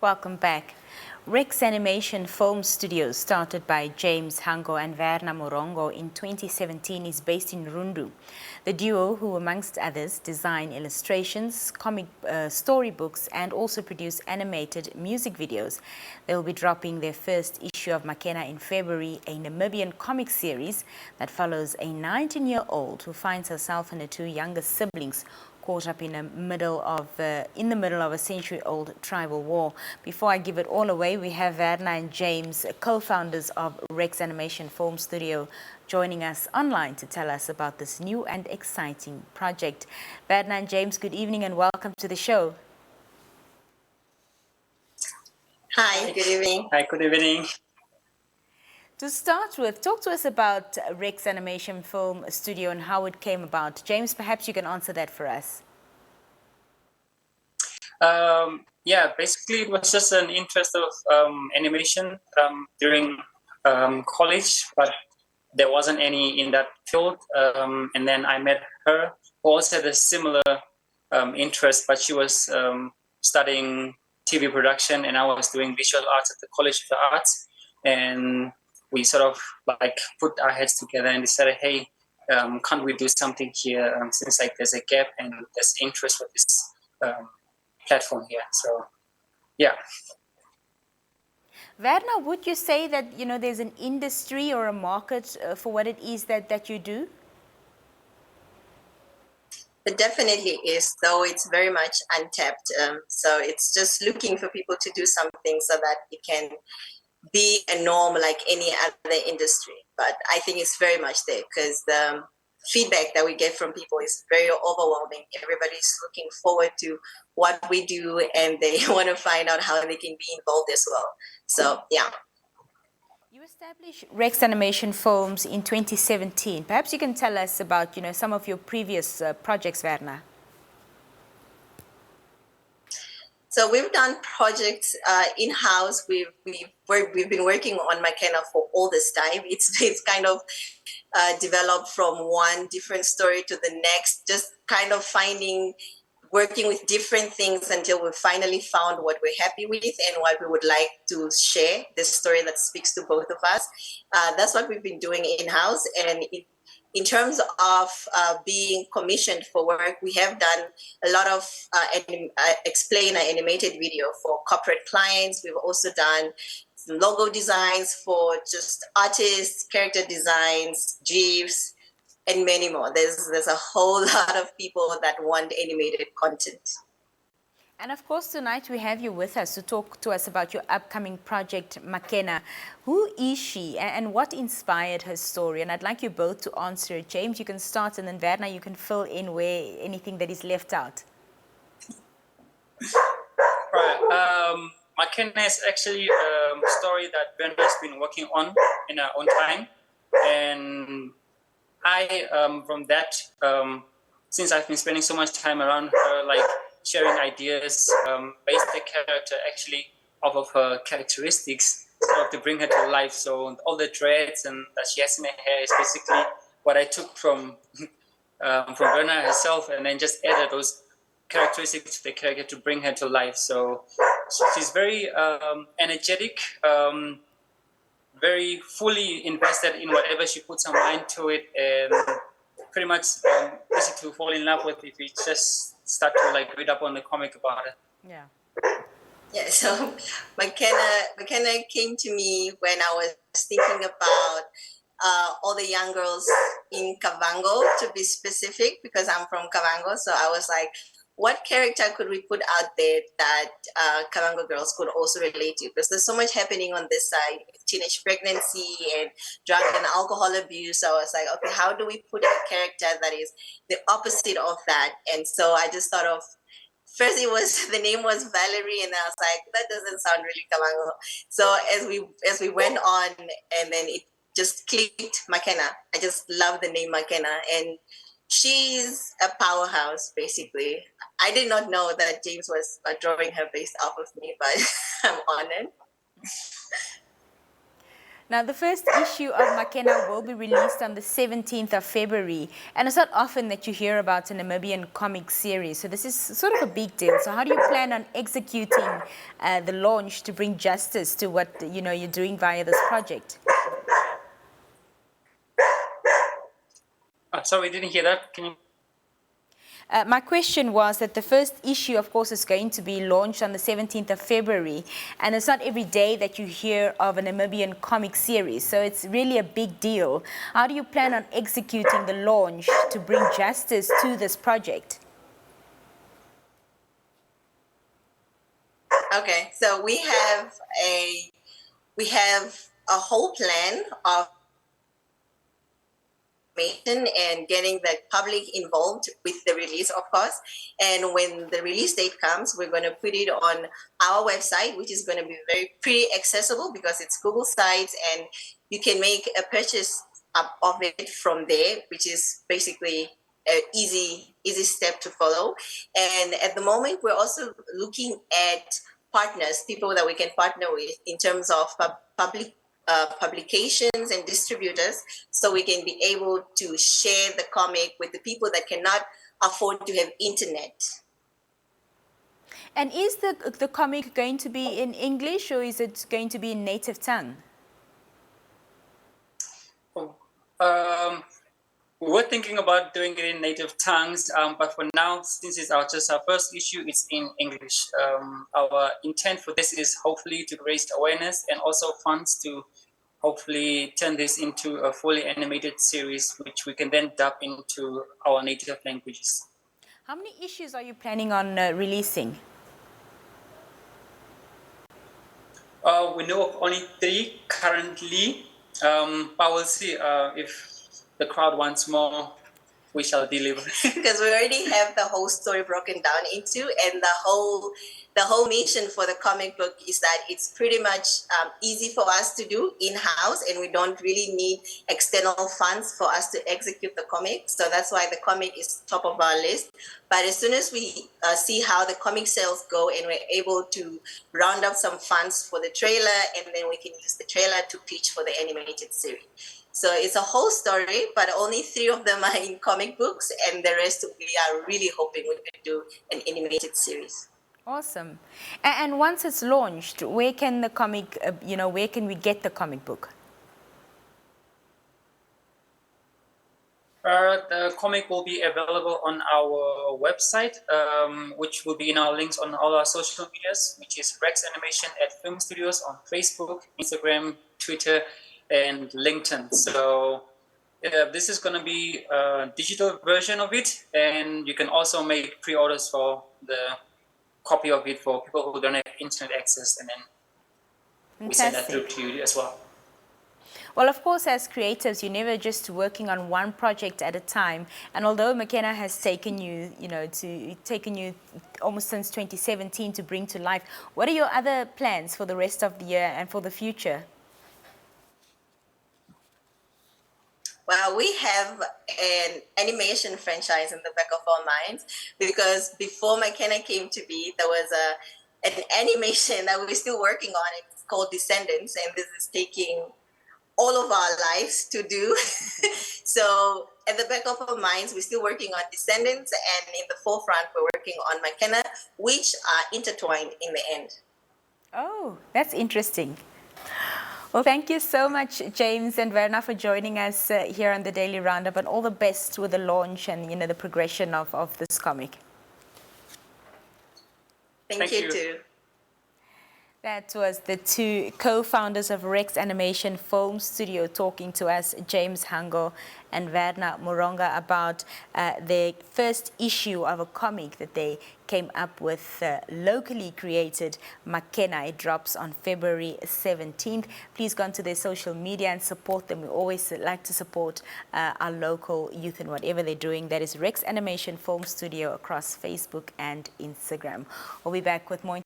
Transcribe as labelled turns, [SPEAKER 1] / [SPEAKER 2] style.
[SPEAKER 1] Welcome back. Rex Animation Film Studios, started by James Hango and Vernna Muronga in 2017, is based in Rundu. The duo, who amongst others design illustrations, comic storybooks and also produce animated music videos. They will be dropping their first issue of MAKENA in February, a Namibian comic series that follows a 19-year-old who finds herself and her two younger siblings caught up in the middle of a century-old tribal war. Before I give it all away, we have Vernna and James, co-founders of Rex Animation Film Studio, joining us online to tell us about this new and exciting project. Vernna and James, good evening and welcome to the show.
[SPEAKER 2] Hi, good evening.
[SPEAKER 3] Hi, good evening.
[SPEAKER 1] To start with, talk to us about Rex Animation Film Studio and how it came about. James, perhaps you can answer that for us.
[SPEAKER 3] Yeah, basically it was just an interest of animation during college, but there wasn't any in that field. And then I met her, who also had a similar interest, but she was studying TV production and I was doing visual arts at the College of the Arts. And we sort of like put our heads together and decided, hey, can't we do something here since like there's a gap and there's interest for this platform here. So, yeah.
[SPEAKER 1] Vernna, would you say that, there's an industry or a market for what it is that you do?
[SPEAKER 2] It definitely is, though it's very much untapped. So it's just looking for people to do something so that it can be a norm like any other industry. But I think it's very much there because the feedback that we get from people is very overwhelming. Everybody's looking forward to what we do and they want to find out how they can be involved as well. So, yeah.
[SPEAKER 1] You established Rex Animation Films in 2017. Perhaps you can tell us about, some of your previous projects, Vernna.
[SPEAKER 2] So we've done projects in-house. We've been working on MAKENA for all this time. It's kind of developed from one different story to the next, just kind of working with different things until we finally found what we're happy with and what we would like to share, the story that speaks to both of us. That's what we've been doing in-house. And in terms of being commissioned for work, we have done a lot of explainer animated video for corporate clients. We've also done some logo designs for just artists, character designs, GIFs, and many more. There's a whole lot of people that want animated content.
[SPEAKER 1] And of course, tonight we have you with us to talk to us about your upcoming project, MAKENA. Who is she and what inspired her story? And I'd like you both to answer. James, you can start, and then Vernna, you can fill in where anything that is left out.
[SPEAKER 3] Right. MAKENA is actually a story that Vernna has been working on in her own time. And I, from that, since I've been spending so much time around her, like, sharing ideas, based the character actually off of her characteristics, sort of to bring her to life. So all the dreads and that she has in her hair is basically what I took from Vernna herself, and then just added those characteristics to the character to bring her to life. So she's very energetic, very fully invested in whatever she puts her mind to it, and pretty much easy to fall in love with if you just start to like read up on the comic about it.
[SPEAKER 1] Yeah.
[SPEAKER 2] Yeah, so MAKENA came to me when I was thinking about all the young girls in Kavango, to be specific, because I'm from Kavango. So I was like, what character could we put out there that Kavango girls could also relate to? Because there's so much happening on this side, teenage pregnancy and drug and alcohol abuse. So I was like, okay, how do we put a character that is the opposite of that? And so I just thought of, first the name was Valerie, and I was like, that doesn't sound really Kavango. So as we went on, and then it just clicked, MAKENA. I just love the name MAKENA, and she's a powerhouse, basically. I did not know that James was drawing her based off of me, but I'm honored.
[SPEAKER 1] Now, the first issue of MAKENA will be released on the 17th of February, and it's not often that you hear about a Namibian comic series, so this is sort of a big deal. So how do you plan on executing the launch to bring justice to what you're doing via this project?
[SPEAKER 3] Sorry, I didn't hear that. Can you?
[SPEAKER 1] My question was that the first issue, of course, is going to be launched on the 17th of February, and it's not every day that you hear of a Namibian comic series, so it's really a big deal. How do you plan on executing the launch to bring justice to this project?
[SPEAKER 2] Okay, so we have a whole plan of and getting the public involved with the release, of course. And when the release date comes, we're going to put it on our website, which is going to be pretty accessible because it's Google Sites, and you can make a purchase of it from there, which is basically an easy step to follow. And at the moment, we're also looking at partners, people that we can partner with in terms of publications and distributors, so we can be able to share the comic with the people that cannot afford to have internet.
[SPEAKER 1] And is the comic going to be in English, or is it going to be in native tongue?
[SPEAKER 3] We're thinking about doing it in native tongues, but for now, since it's just our first issue, it's in English. Our intent for this is hopefully to raise awareness and also funds to hopefully turn this into a fully animated series, which we can then dub into our native languages.
[SPEAKER 1] How many issues are you planning on releasing?
[SPEAKER 3] We know of only 3 currently, but we'll see if the crowd wants more, we shall deliver.
[SPEAKER 2] Because we already have the whole story broken down into, and the whole mission for the comic book is that it's pretty much easy for us to do in-house, and we don't really need external funds for us to execute the comic. So that's why the comic is top of our list. But as soon as we see how the comic sales go and we're able to round up some funds for the trailer, and then we can use the trailer to pitch for the animated series. So it's a whole story, but only 3 of them are in comic books, and the rest we are really hoping we can do an animated series.
[SPEAKER 1] Awesome. And once it's launched, where can the comic, where can we get the comic book?
[SPEAKER 3] The comic will be available on our website, which will be in our links on all our social medias, which is Rex Animation at Film Studios on Facebook, Instagram, Twitter, and LinkedIn. So this is going to be a digital version of it, and you can also make pre-orders for the copy of it for people who don't have internet access, and then we send that through to you as well.
[SPEAKER 1] Well, of course, as creatives, you're never just working on one project at a time. And although MAKENA has taken you, almost since 2017 to bring to life, what are your other plans for the rest of the year and for the future?
[SPEAKER 2] Well, we have an animation franchise in the back of our minds, because before MAKENA came to be, there was an animation that we're still working on. It's called Descendants, and this is taking all of our lives to do. So at the back of our minds, we're still working on Descendants, and in the forefront, we're working on MAKENA, which are intertwined in the end.
[SPEAKER 1] Oh, that's interesting. Well, thank you so much, James and Vernna, for joining us here on the Daily Roundup, and all the best with the launch and the progression of this comic.
[SPEAKER 2] Thank you too.
[SPEAKER 1] That was the 2 co-founders of Rex Animation Film Studio talking to us, James Hango and Vernna Muronga, about their first issue of a comic that they came up with, locally created, MAKENA. It drops on February 17th. Please go onto their social media and support them. We always like to support our local youth and whatever they're doing. That is Rex Animation Film Studio across Facebook and Instagram. We'll be back with more